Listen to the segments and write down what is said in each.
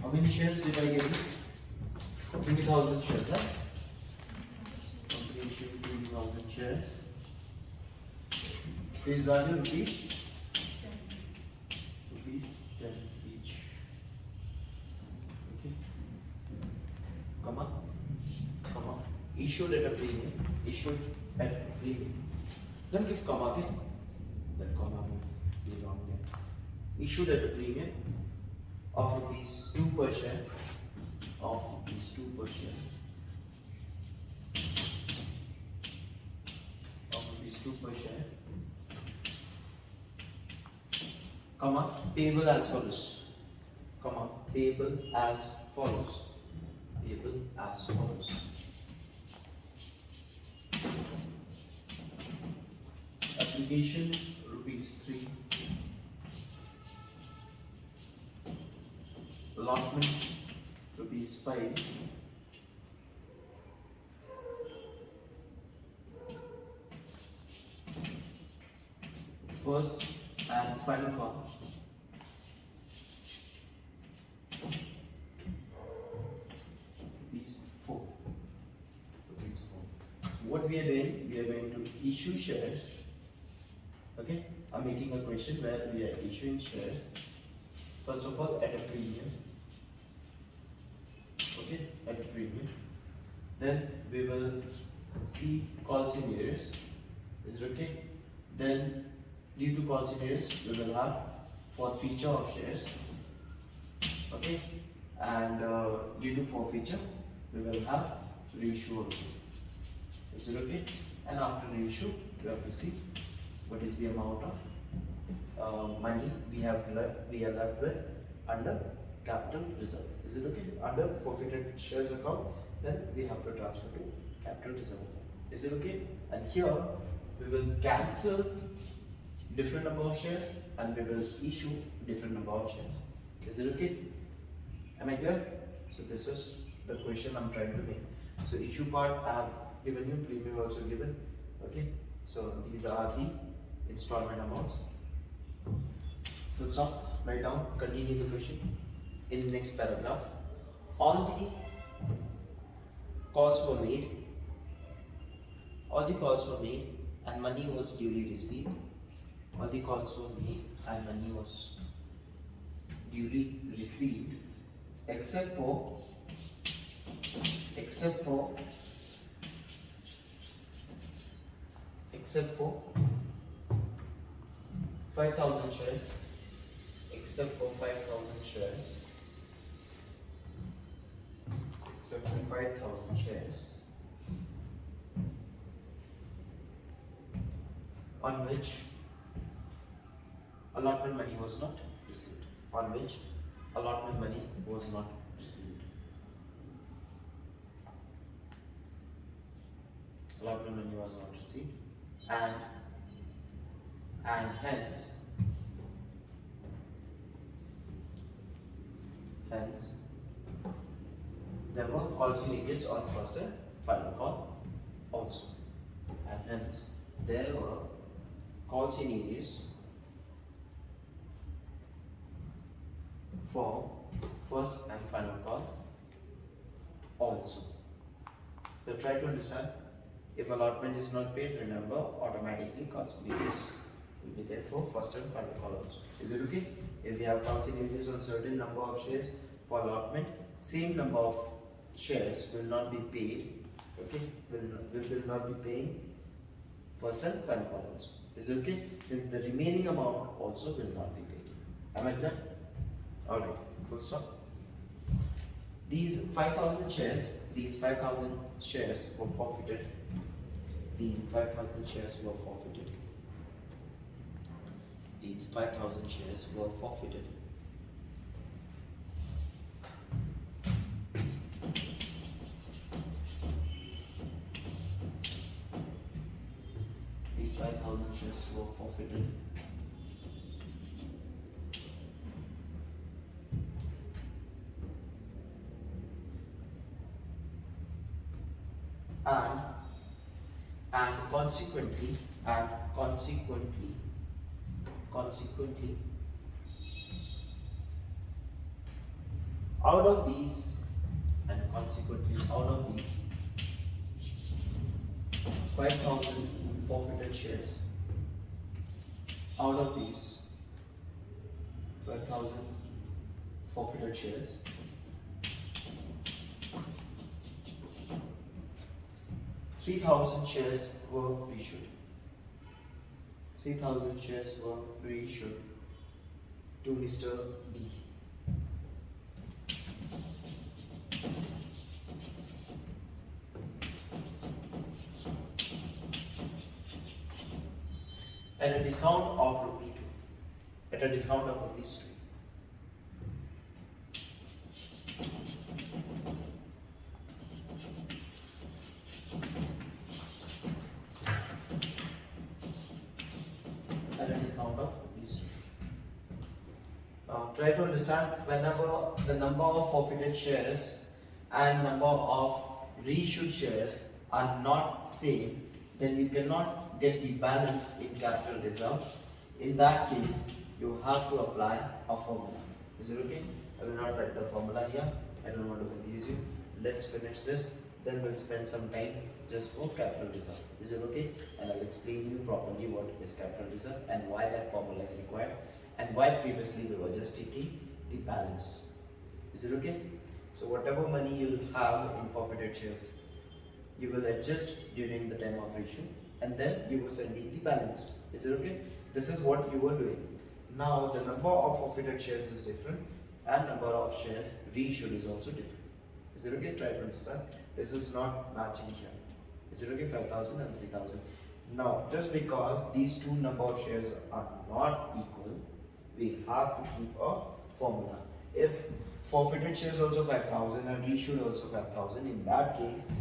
How many shares did I give you? 20,000 shares, huh? Company issued 20,000 shares. Face value rupees 10 each. Okay. Comma. Issued at a premium. Don't give comma, okay? That comma will be wrong there. Issued at a premium of rupees 2 per share. Of rupees 2 per share. Of rupees 2 per share. Comma, payable as follows. Comma, payable as follows. Payable as follows. Application rupees 3. Allotment rupees 5. First and final part. Rupees 4. Rupees 4. So what we are doing? We are going to issue shares. Okay, I'm making a question where we are issuing shares. First of all, at a premium. Okay, at a premium. Then we will see calls in arrears. Is it okay? Then due to calls in arrears, we will have forfeiture of shares. Okay, and due to forfeiture, we will have reissue also. Is it okay? And after reissue, we have to see what is the amount of money we are left with under capital reserve. Is it okay? Under forfeited shares account, then we have to transfer to capital reserve. Is it okay? And here we will cancel different number of shares and we will issue different number of shares. Is it okay? Am I clear? So this is the question I'm trying to make. So issue part I have given you, premium also given. Okay. So these are the installment amounts. Full stop. Write down. Continue the question in the next paragraph. All the calls were made. All the calls were made and money was duly received. All the calls were made and money was duly received, except for 5,000 shares. Except for 5,000 shares. Except for 5,000 shares. On which allotment money was not received. On which allotment money was not received. Allotment money was not received, and hence there were calls in arrears on first and final call also, and hence there were calls in arrears for first and final call also. So try to understand. If allotment is not paid, remember automatically calls in arrears will be there for first and final call also. Is it okay? If we have calls in arrears on certain number of shares for allotment, same number of shares will not be paid. Okay, will not be paying first and final call also. Is it okay? Means the remaining amount also will not be paid. Am I clear? Alright, full stop. These 5,000 shares were forfeited. These 5,000 shares were forfeited. These 5,000 shares were forfeited. These 5,000 shares were forfeited. And consequently, out of these, and consequently out of these 5,000 forfeited shares, out of these 5,000 forfeited shares, 3,000 shares were reissued. 3,000 shares were reissued to Mr. B. At a discount of rupee 2. At a discount of rupees 2. At a discount of rupees 2. Now try to understand, whenever the number of forfeited shares and number of reissued shares are not same, then you cannot get the balance in capital reserve. In that case, you have to apply a formula. Is it okay? I will not write the formula here. I don't want to confuse you. Let's finish this. Then we'll spend some time just for capital reserve. Is it okay? And I'll explain you properly what is capital reserve and why that formula is required and why previously we were just taking the balance. Is it okay? So whatever money you'll have in forfeited shares, you will adjust during the time of reissue and then you will send me the balance. Is it okay? This is what you were doing. Now the number of forfeited shares is different and number of shares reissued is also different. Is it okay? Try to understand. This is not matching here. Is it okay? 5,000 and 3,000. Now just because these two number of shares are not equal, we have to keep a formula. If forfeited shares also 5,000 and reissued also 5,000, in that case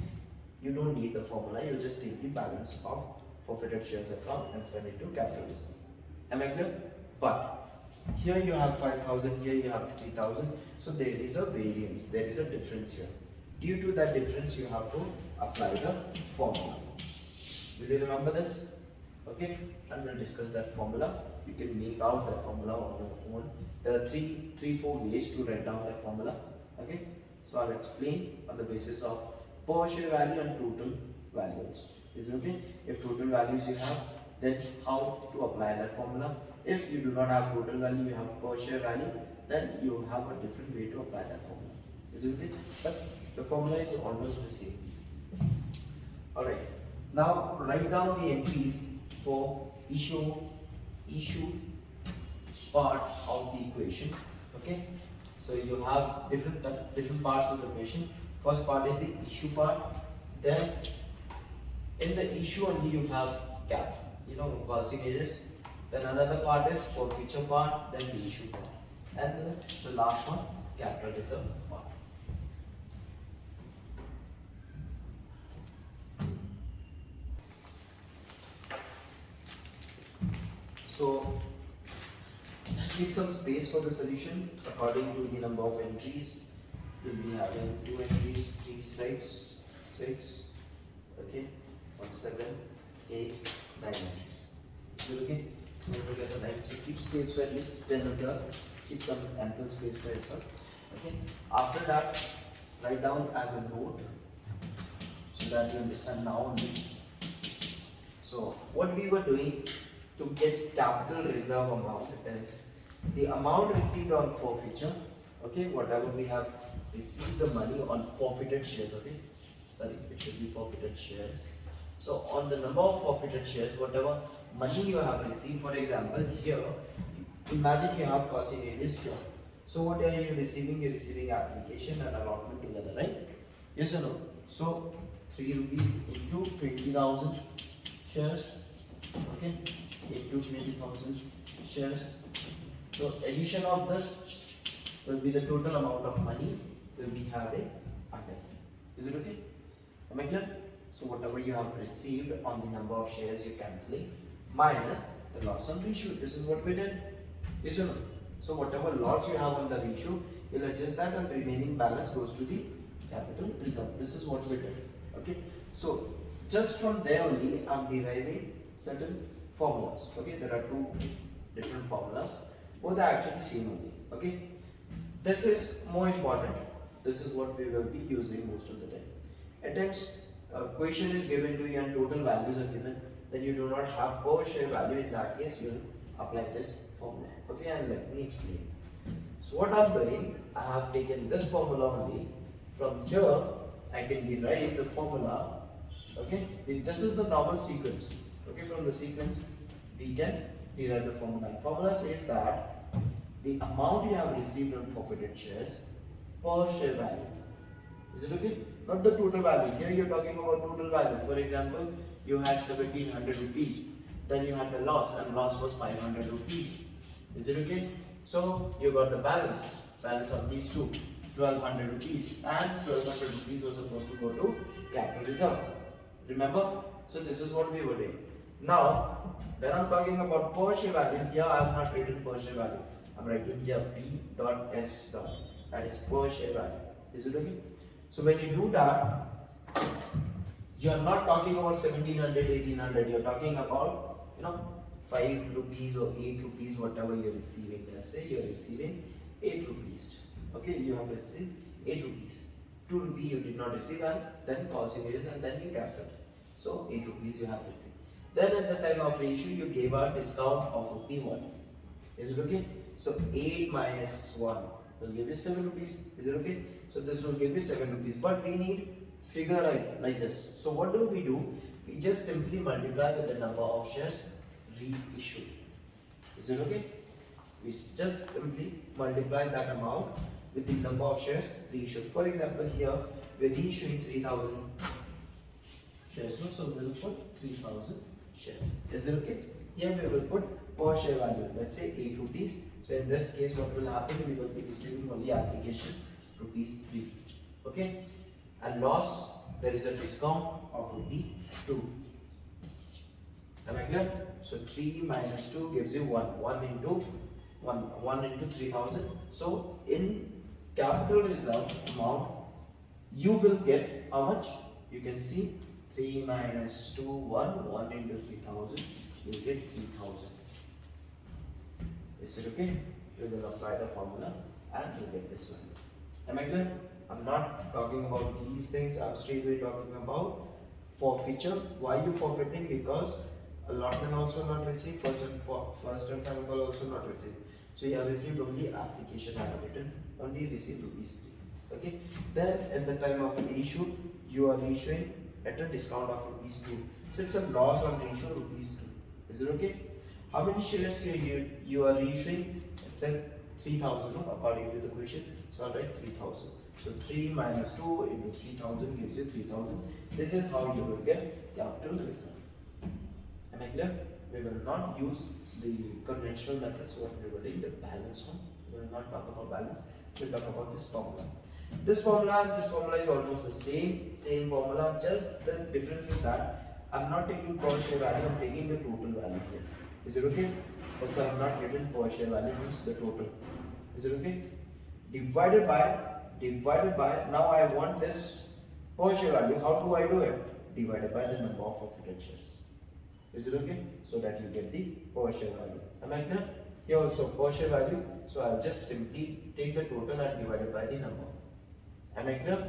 you don't need the formula, you just take the balance of forfeited shares account and send it to capital reserve. Am I clear? But here you have 5,000, here you have 3,000, so there is a variance, there is a difference here. Due to that difference, you have to apply the formula. Will you remember this? Okay, and we'll discuss that formula. You can make out that formula on your own. There are four ways to write down that formula. Okay, so I'll explain on the basis of per share value and total values. Is it okay? If total values you have, then how to apply that formula. If you do not have total value, you have per share value, then you have a different way to apply that formula. Is it okay? But the formula is almost the same. Alright. Now write down the entries for issue part of the equation. Okay. So you have different parts of the equation. First part is the issue part. Then in the issue only you have cap. You know, policy areas. Then another part is for future part. Then the issue part. And then the last one, capital reserve part. So keep some space for the solution according to the number of entries. You'll be having 2 entries, 3, 6, okay, 1, 7, 8, 9 entries. So okay, remember get the 9. So keep space for at least 10 of that. Keep some ample space for yourself. Okay. After that, write down as a note so that you understand now only. So what we were doing to get capital reserve amount is the amount received on forfeiture. Okay, whatever we have received the money on forfeited shares. Okay, sorry, it should be forfeited shares. So on the number of forfeited shares, whatever money you have received, for example, here, imagine you have cost in areas here. So what are you receiving? You're receiving application and allotment together, right? Yes or no? So 3 rupees into 20,000 shares, okay, into 20,000 shares. So addition of this will be the total amount of money will be having under. Is it okay? Am I clear? So whatever you have received on the number of shares you're cancelling minus the loss on reissue. This is what we did. Yes or no? So whatever loss you have on the reissue, you'll adjust that and the remaining balance goes to the capital reserve. This is what we did. Okay. So just from there only I'm deriving certain formulas. Okay. There are 2 different formulas. Both are actually same only. Okay. This is more important. This is what we will be using most of the time. At times, a question is given to you and total values are given, then you do not have per share value. In that case, you will apply this formula. Okay, and let me explain. So what I'm doing, I have taken this formula only. From here, I can derive the formula. Okay, this is the normal sequence. Okay, from the sequence, we can derive the formula. And formula says that the amount you have received on forfeited shares per share value. Is it okay? Not the total value. Here you're talking about total value. For example, you had 1700 rupees. Then you had the loss, and loss was 500 rupees. Is it okay? So you got the balance of these two, 1200 rupees, and 1200 rupees was supposed to go to capital reserve. Remember? So this is what we were doing. Now, when I'm talking about per share value, here I have not written per share value. I'm writing here B dot S dot. That is per share value. Is it okay? So when you do that, you are not talking about 1700, 1800. You are talking about 5 rupees or 8 rupees, whatever you're receiving. Let's say you're receiving 8 rupees. Okay, you have received 8 rupees. 2 rupees you did not receive, and then calls images, and then you cancel. So 8 rupees you have received. Then at the time of reissue, you gave a discount of rupee 1. Is it okay? So 8 minus 1 will give you 7 rupees. Is it okay? So this will give you 7 rupees. But we need figure like this. So what do? We just simply multiply with the number of shares reissued. Is it okay? We just simply multiply that amount with the number of shares reissued. For example, here we are reissuing 3000 shares. No? So we will put 3000 shares. Is it okay? Here we will put per share value. Let's say 8 rupees. So in this case, what will happen? We will be receiving only application rupees 3. Okay? And loss, there is a discount of rupee 2. Am I clear? So 3 minus 2 gives you 1. 1 into 3000. So in capital reserve amount, you will get how much? You can see 3 minus 2, 1 into 3000, you get 3000. Is it okay? We will apply the formula and you get this one. Am I clear? I'm not talking about these things. I'm straight away talking about forfeiture. Why you forfeiting? Because allotment also not received, first and final call also not received. So you have received only application I have written, only received rupees 3. Okay. Then at the time of reissue, you are reissuing at a discount of rupees 2. So it's a loss on reissue rupees 2. Is it okay? How many shares you are reissuing? It's at 3000, no? According to the question. So I'll write 3000. So 3 minus 2 into 3000 gives you 3000. This is how you will get capital reserve. Am I clear? We will not use the conventional methods. What we will do, the balance one. We will not talk about balance. We will talk about this formula. This formula and this formula is almost the same formula. Just the difference is that I'm not taking per share value. I'm taking the total value here. Is it okay? That's why I'm not written per share value, means the total. Is it okay? Divided by, now I want this per share value. How do I do it? Divided by the number of forfeited shares. Is it okay? So that you get the per share value. Am I clear? Here also per share value. So I'll just simply take the total and divide it by the number. Am I clear?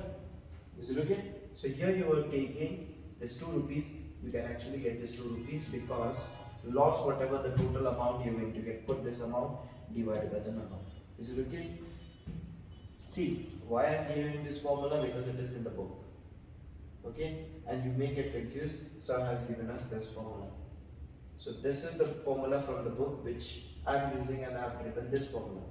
Is it okay? So here you are taking this 2 rupees. You can actually get this 2 rupees because loss whatever the total amount you're going to get, put this amount divided by the number. Is it okay? See, why I am giving this formula? Because it is in the book. Okay? And you may get confused. Sir has given us this formula. So this is the formula from the book which I am using, and I have given this formula.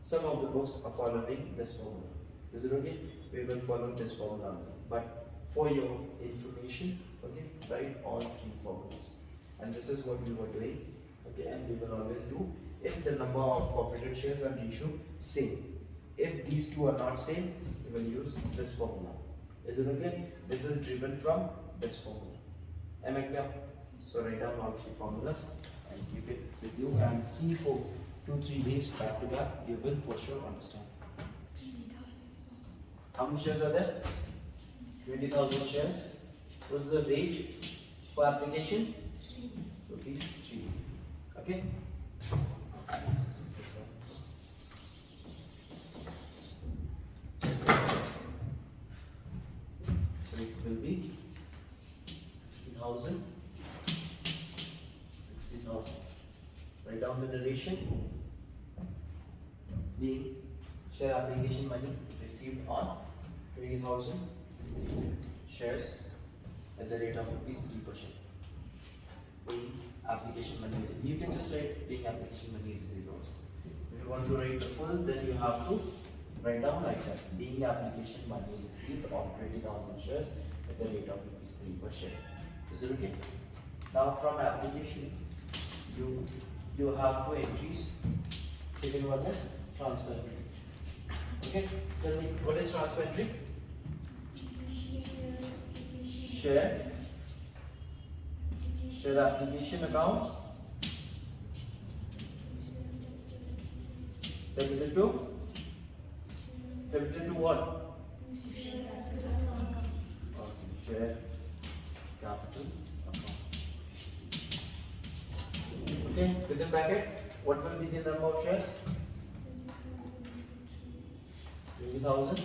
Some of the books are following this formula. Is it okay? We will follow this formula only. But for your information, okay, write all 3 formulas. And this is what we were doing. Okay, and we will always do if the number of forfeited shares are reissued same. If these two are not same, we will use this formula. Is it okay? This is driven from this formula. Am I clear? So write down all 3 formulas and keep it with you and see for 2-3 days back to back. You will for sure understand. How many shares are there? 20,000 shares. What's the rate for application? Rupees 3. Okay? 60,000. 60,000. Write down the narration. Being share application money received on 20,000 shares at the rate of rupees 3 per share. Being application money, you can just write being application money received also. If you want to write the full, then you have to write down like this: being application money received on 20,000 shares at the rate of rupees 3 per share. Is it okay? Now from application, you have two entries. Second one is transfer entry. Okay, tell me what is transfer entry? Share application account debited to what? Okay, share capital account. Okay, within bracket, what will be the number of shares? 20,000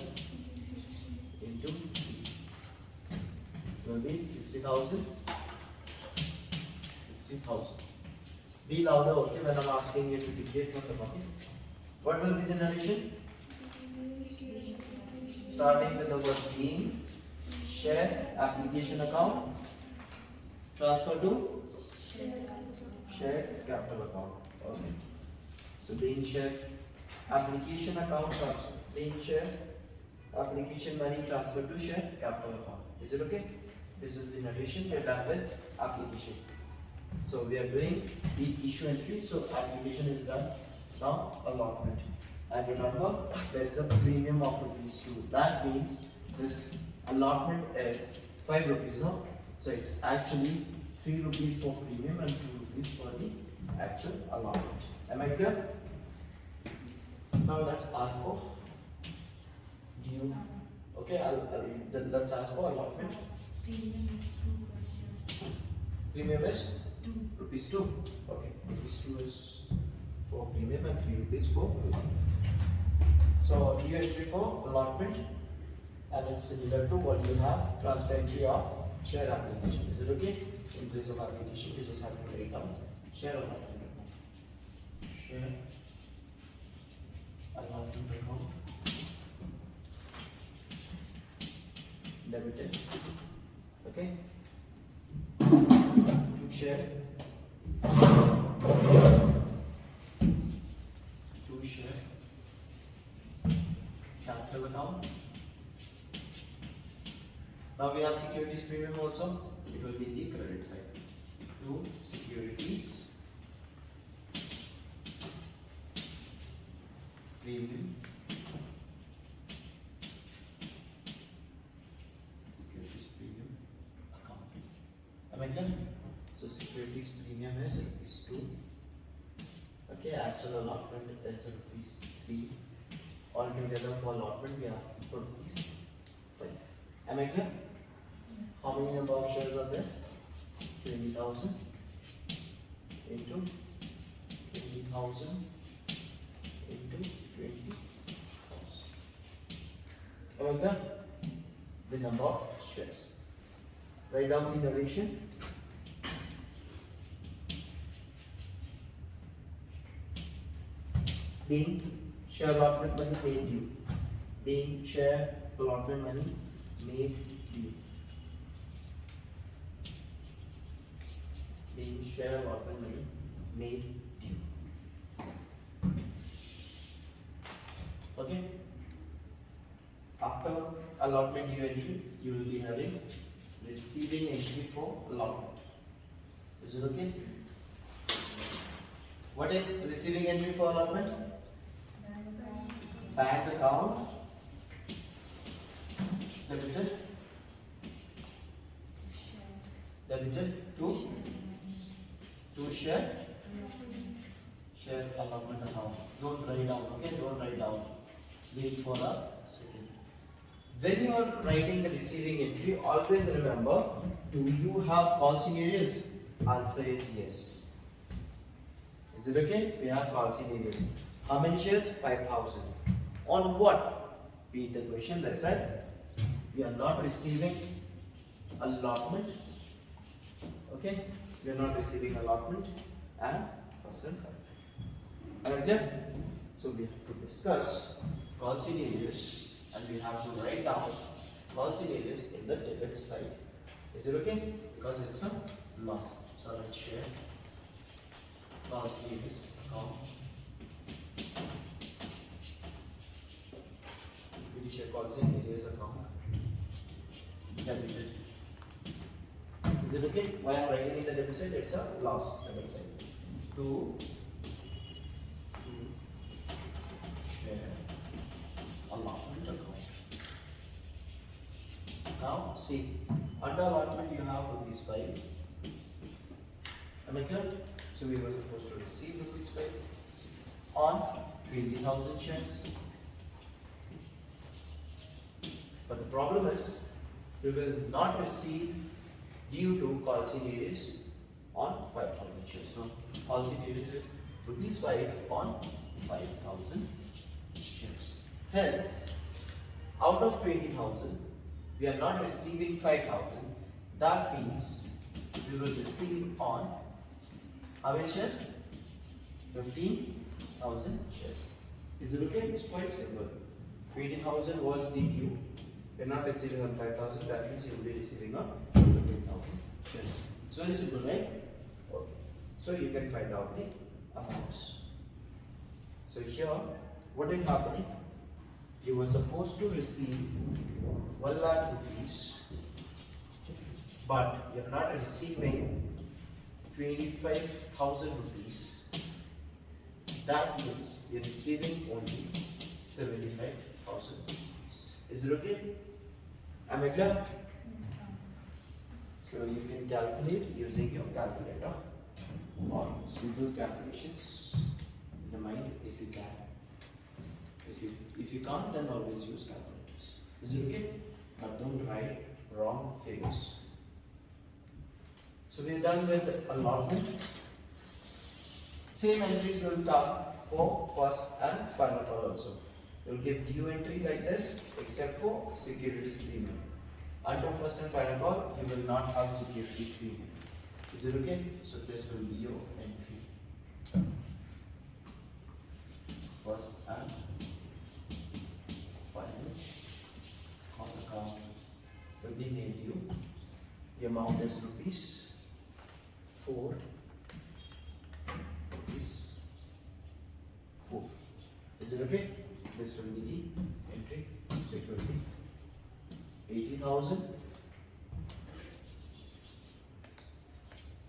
into 3 will be 60,000. 60,000. Be louder, okay, when I'm asking you to dictate from the bucket. What will be the narration? Starting with the word being, share application account, transfer to share capital account. Okay. So being share application account transfer, being share application money transfer to share capital account. Is it okay? This is the narration. We are done with application. So we are doing the issue entry. So application is done. Now allotment. And remember, there is a premium of rupees 2. That means this allotment is 5 rupees. No? So it's actually 3 rupees for premium and 2 rupees for the actual allotment. Am I clear? Now let's ask for due. Okay, then let's ask for allotment. Premium is rupees 2. Okay, rupees 2 is for premium and 3 rupees for allotment. So due entry for allotment, and it's similar to what you have transfer entry of share application. Is it okay? In place of application, you just have to write down share allotment account. Share allotment account debited. Okay. To share capital account. Now we have securities premium also. It will be in the credit side. To securities premium. Securities premium account. Am I clear? So securities premium is rupees 2. Okay, actual allotment is rupees 3. Altogether for allotment we are asking for rupees 5. Am I clear? How many number of shares are there? 20,000 into 20,000 into 20,000. Am I clear? The number of shares. Write down the narration. Being share allotment money made due. Being share allotment money made due. Being share allotment money made due. Okay. After allotment due entry, you will be having receiving entry for allotment. Is it okay? What is receiving entry for allotment? Bank account debited to share allotment account. Don't write down, okay? Don't write down. Wait for a second. When you are writing the receiving entry, always remember, do you have calls in areas? Answer is yes. Is it okay? We have calls in areas. How many shares? 5,000. On what? Read the question. That's right. We are not receiving allotment. Okay, we are not receiving allotment and first and final. Alright, clear? So we have to discuss call scenarios and we have to write down call scenarios in the debit side. Is it okay? Because it's a loss. So let's share call scenarios account. We share call scenarios account. Debited. Is it okay? Why I'm writing in the debit side? It's a loss debit side. To share allotment account. Now see, under allotment you have rupees 5. Am I clear? So we were supposed to receive rupees 5 on 20,000 shares. But the problem is we will not receive due to call scenarios on 5,000 shares. So call scenarios is rupees 5 on 5,000 shares. Hence, out of 20,000, we are not receiving 5,000. That means we will receive on how many shares? 15,000 shares. Is it okay? It's quite simple. 20,000 was the due. We are not receiving on 5,000. That means you will be receiving on 15,000 shares. It's very simple, right? Okay. So you can find out the amounts. So here, what is happening? You were supposed to receive 1 lakh rupees, but you are not receiving 25,000 rupees. That means you are receiving only 75,000 rupees. Is it okay? Am I clear? So you can calculate using your calculator or simple calculations in the mind if you can. If you can't, then always use calculators. Is it okay? But don't write wrong figures. So we are done with allotment. Same entries will come for first and final call also. You will give due entry like this, except for securities premium. Under first and final call, you will not have securities premium. Is it okay? So this will be your entry. First and final on account will be made you. The amount is rupees 4. Rupees 4. Is it okay? This will be the entry. So it will be 80,000.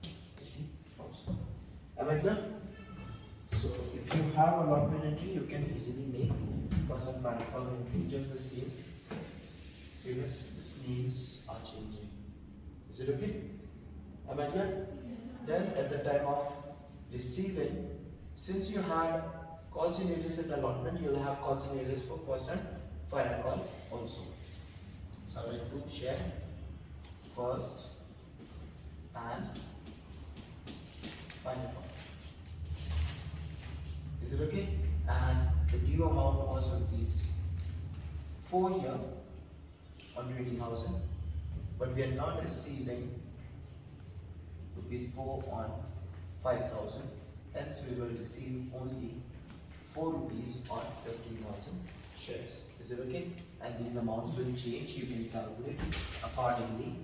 80,000. Am I clear? So if you have allotment entry, you can easily make first and final call entry just the same. Figures, just names are changing. Is it okay? Am I clear? Then at the time of receiving, since you had call scenarios in allotment, you will have call scenarios for first and final call also. So I will to share first and final call. Is it okay? And the due amount was rupees 4 here on 20,000, but we are not receiving rupees 4 on 5,000. Hence, we will receive only 4 rupees on 15,000 shares. Is it okay? And these amounts will change. You can calculate accordingly.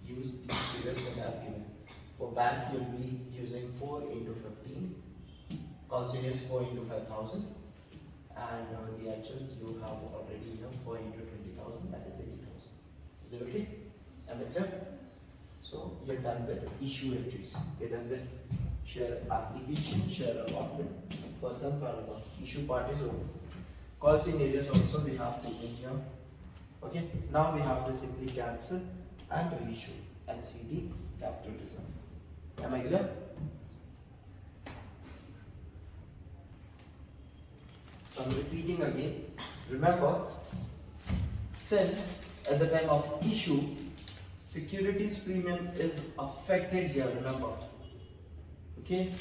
Use these figures that I have given. For bank, you will be using 4 into 15. Call seniors 4 into 5,000. And the actual you have already here 4 into 20,000. That is 80,000. Is it okay? Am I clear? So you're done with issue entries. You're done with share application, share allotment, first and final one. Issue part is over. Call scenarios also we have taken here. Okay. Now we have to simply cancel and reissue and see the capital reserve. Am I clear? So I'm repeating again. Remember, since at the time of issue, securities premium is affected here, remember. Okay,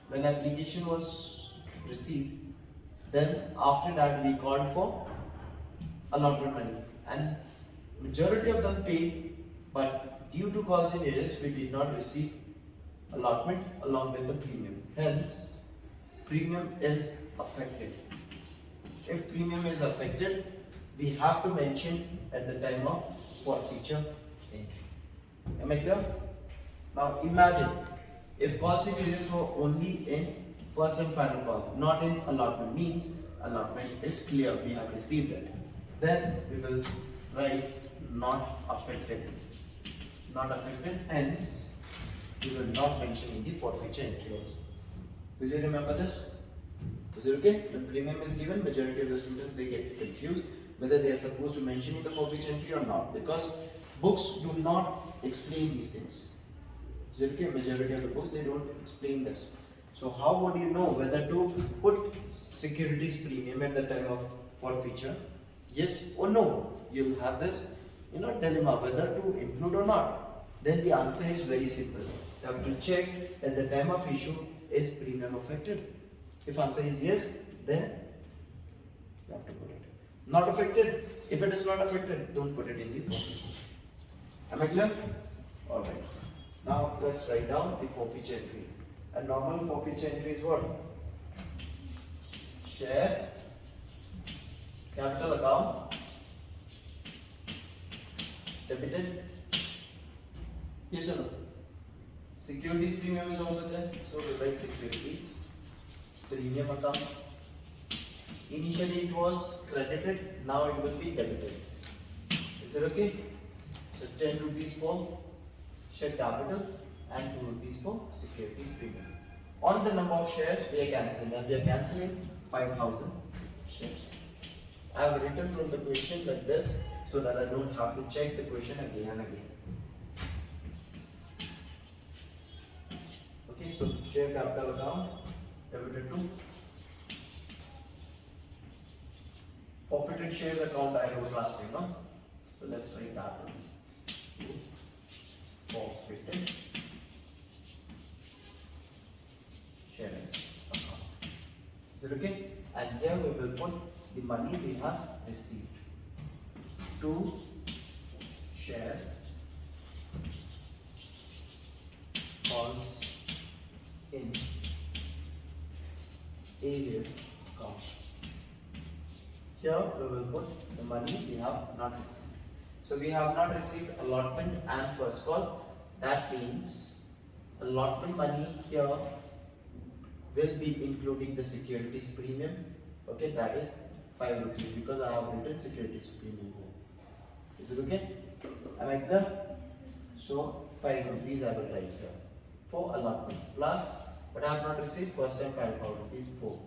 when application was received, then after that we called for allotment money and majority of them paid, but due to call scenarios we did not receive allotment along with the premium. Hence, premium is affected. If premium is affected, we have to mention at the time of forfeiture entry. Am I clear? Now imagine if call scenarios were only in first and final call, not in allotment, means allotment is clear, we have received it. Then we will write not affected. Not affected, hence we will not mention in the forfeiture entry also. Will you remember this? Is it okay? When premium is given, majority of the students they get confused whether they are supposed to mention in the forfeiture entry or not, because books do not explain these things. Is it okay? Majority of the books they don't explain this. So how would you know whether to put securities premium at the time of forfeiture? Yes or no? You'll have this dilemma whether to include or not. Then the answer is very simple. You have to check at the time of issue, is premium affected? If answer is yes, then you have to put it. Not affected. If it is not affected, don't put it in the forfeiture. Am I clear? Alright. Now let's write down the forfeiture entry. A normal forfeiture entry is what? Share, capital account, debited. Yes or no? Securities premium is also there, so we write securities premium account. Initially it was credited, now it will be debited. Is it okay? So 10 rupees for share capital and 2 rupees for securities premium. On the number of shares we are cancelling, and we are cancelling 5,000 shares. I have written from the question like this so that I don't have to check the question again and again. Okay, so share capital account debited to forfeited shares account I wrote last year, no? So let's write that one. Forfeited shares account. Is it okay? And here we will put the money we have received. To share calls in arrears account. Here we will put the money we have not received. So we have not received allotment and first call. That means allotment money here will be including the securities premium. Okay, that is 5 rupees because I have written securities premium here. Is it okay? Am I clear? So 5 rupees I will write here for allotment plus, but I have not received first and final call rupees 4.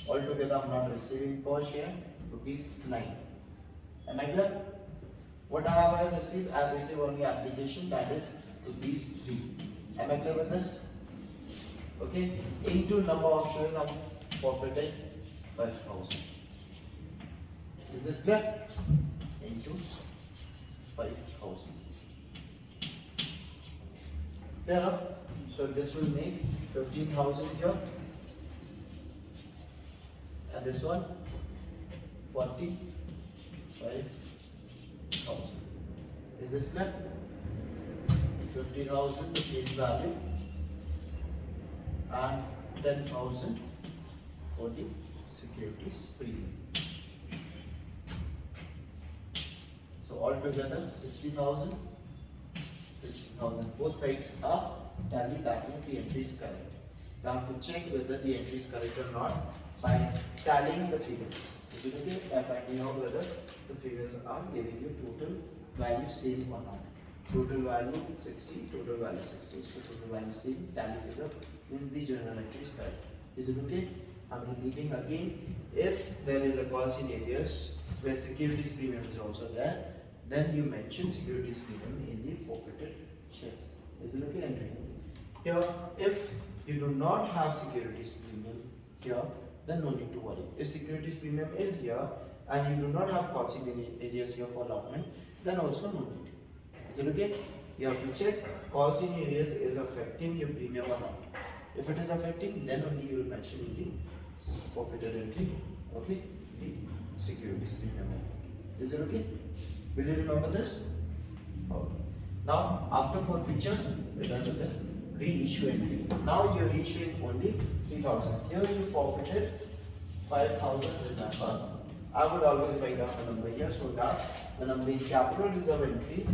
Altogether I am not receiving per share rupees 9. Am I clear? What I have received? I have received only application, that is rupees 3. Am I clear with this? Okay. Into number of shares I am forfeited 5,000. Is this clear? Into 5,000. Clear enough? So this will make 15,000 here, and this one 45,000. Is this clear? 50,000 the face value and 10,000 for the securities premium. So altogether 60,000. 60,000. Both sides are tally. That means the entry is correct. You have to check whether the entry is correct or not by tallying the figures. Is it okay? By finding out whether the figures are giving you total value same or not. Total value 60, total value 60. So total value same, tally figure means the journal entry is correct. Is it okay? I am repeating again. If there is a calls in arrears where securities premium is also there, then you mention securities premium in the forfeited shares. Is it okay, entry? Here, if you do not have securities premium here, then no need to worry. If securities premium is here and you do not have calls in arrears here for allotment, then also no need. Is it okay? You have to check calls in arrears is affecting your premium or not. If it is affecting, then only you will mention in the forfeited entry, okay, the securities premium. Is it okay? Will you remember this? Okay. Now, after forfeiture, we're done with this. reissue entry. Now you're issuing only 3,000. Here you forfeited 5,000. Remember, I would always write down the number here so that when I'm doing capital reserve entry,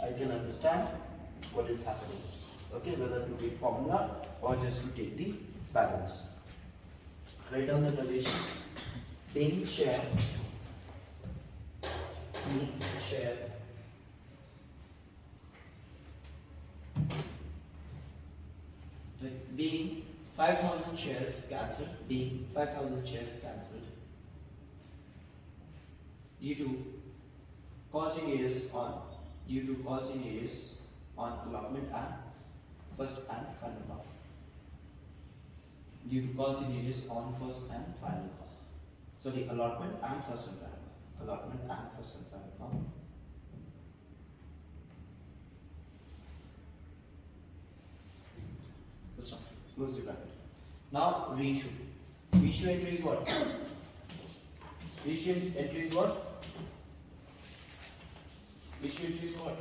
I can understand what is happening. Okay, whether to take formula or just to take the balance. Write down the relation. Being share. Being share. Being 5,000 shares cancelled. Being 5,000 shares cancelled. Due to causing errors on allotment and first and final call. Due to causing errors on first and final call. So the allotment and first and final call. Allotment and first and final call. That's not. Close the bracket. Now reissue. Reissue entry is what? Reissue entry is what? Reissue entry is what?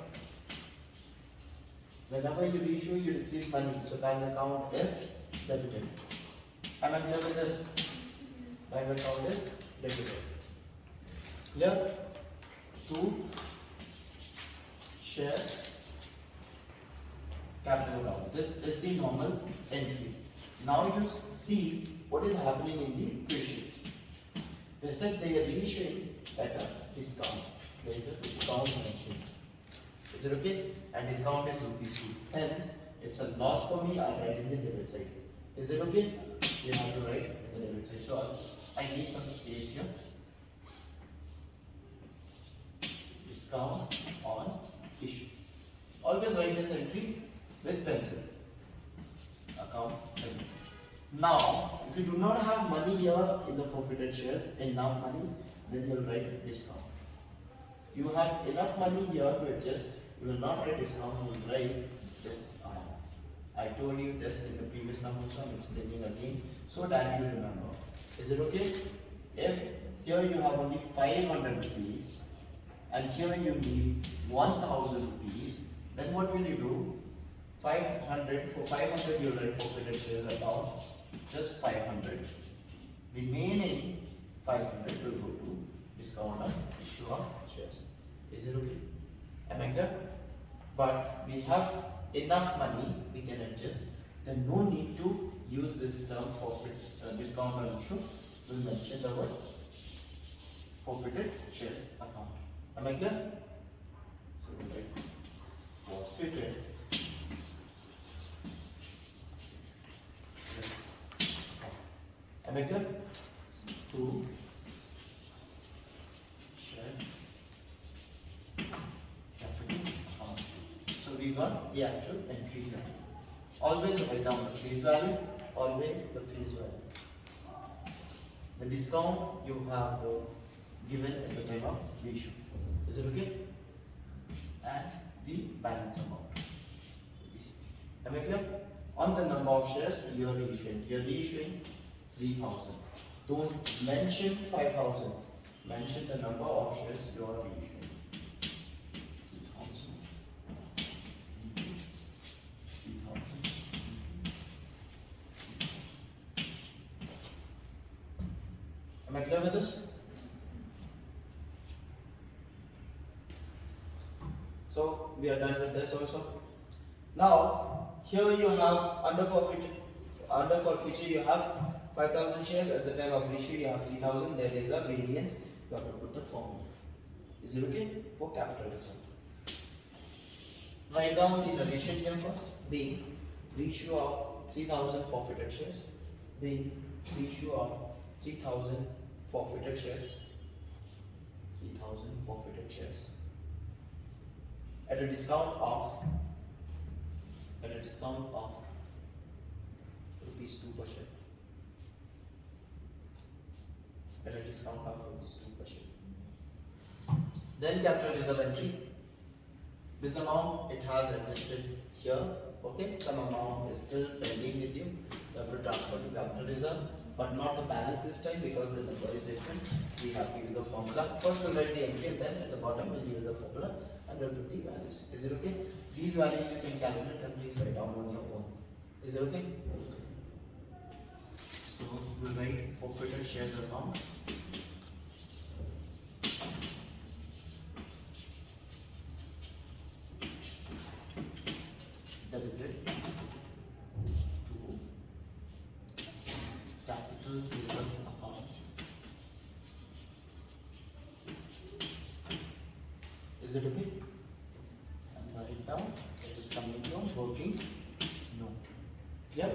Whenever you reissue, you receive money. So bank account is debited. Am I clear with this? Bank account is debited. Clear? To share capital account. This is the normal entry. Now you see what is happening in the equation. They said they are reissuing at a discount. There is a discount mentioned. Is it okay? And discount is rupees 2. Hence, it's a loss for me. I'll write in the debit side. Is it okay? You have to write in the debit side. So I need some space here. Discount on issue. Always write this entry with pencil. Account debit. Now, if you do not have money here in the forfeited shares, enough money, then you will write discount. You have enough money here to adjust. You will not write discount, you will write this amount. I told you this in the previous sum also, I'm explaining again so that you remember. Is it okay? If here you have only 500 rupees and here you need 1000 rupees, then what will you do? 500, for 500 you will write forfeited shares account, just 500. Remaining 500 will go to discount on issue of shares. Is it okay? Am I clear? But we have enough money, we can adjust. Then no need to use this term forfeit, discount on issue. We'll mention the word forfeited shares account. Am I clear? So we'll write forfeited shares account. Am I clear? To we got the actual entry here. Always write down the face value. Always the face value. The discount you have given at the time of reissue. Is it okay? And the balance amount. Am I clear? On the number of shares you are reissuing. You are reissuing 3,000. Don't mention 5,000. Mention the number of shares you are reissuing. Am I clear with this? So we are done with this also. Now here you have under forfeiture you have 5,000 shares. At the time of reissue you have 3,000. There is a variance. You have to put the formula. Is it okay? For capital reserve. Write down the relation here first. Being reissue of 3,000 forfeited shares. Being reissue of 3,000 forfeited shares. 3,000 forfeited shares. At a discount of rupees 2 per share. At a discount of rupees 2 per share. Then capital reserve entry. This amount it has adjusted here. Okay, some amount is still pending with you. You have to transfer to capital reserve. but not the balance this time because the number is different. We have to use the formula. First we'll write the entry and then at the bottom we'll use the formula and we'll put the values. Is it okay? These values you can calculate and please write down on your own. Is it okay? So we'll write forfeited shares account. Debited to capital reserve account. Is it okay? And write it down. It is coming from working note. Yep.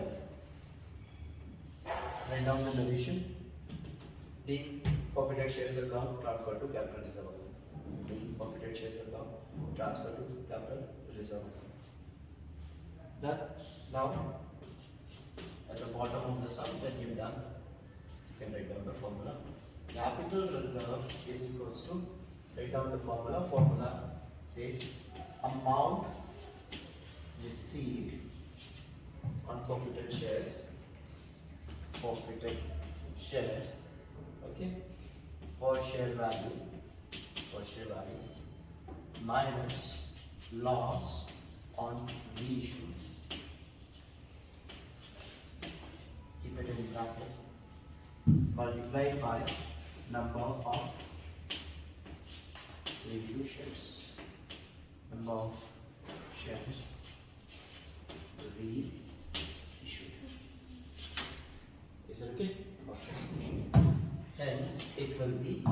Write down the narration. Being forfeited shares account transferred to capital reserve account. Being forfeited shares account transferred to capital reserve account. Done. Now, at the bottom of the sum that you've done, you can write down the formula. Capital reserve is equals to, write down the formula. Formula says amount received on forfeited shares, okay, for share value, minus loss on reissue. Keep it in bracket, multiplied by number of reissue shares. Number of shares reissued. Is it okay? Hence, it will be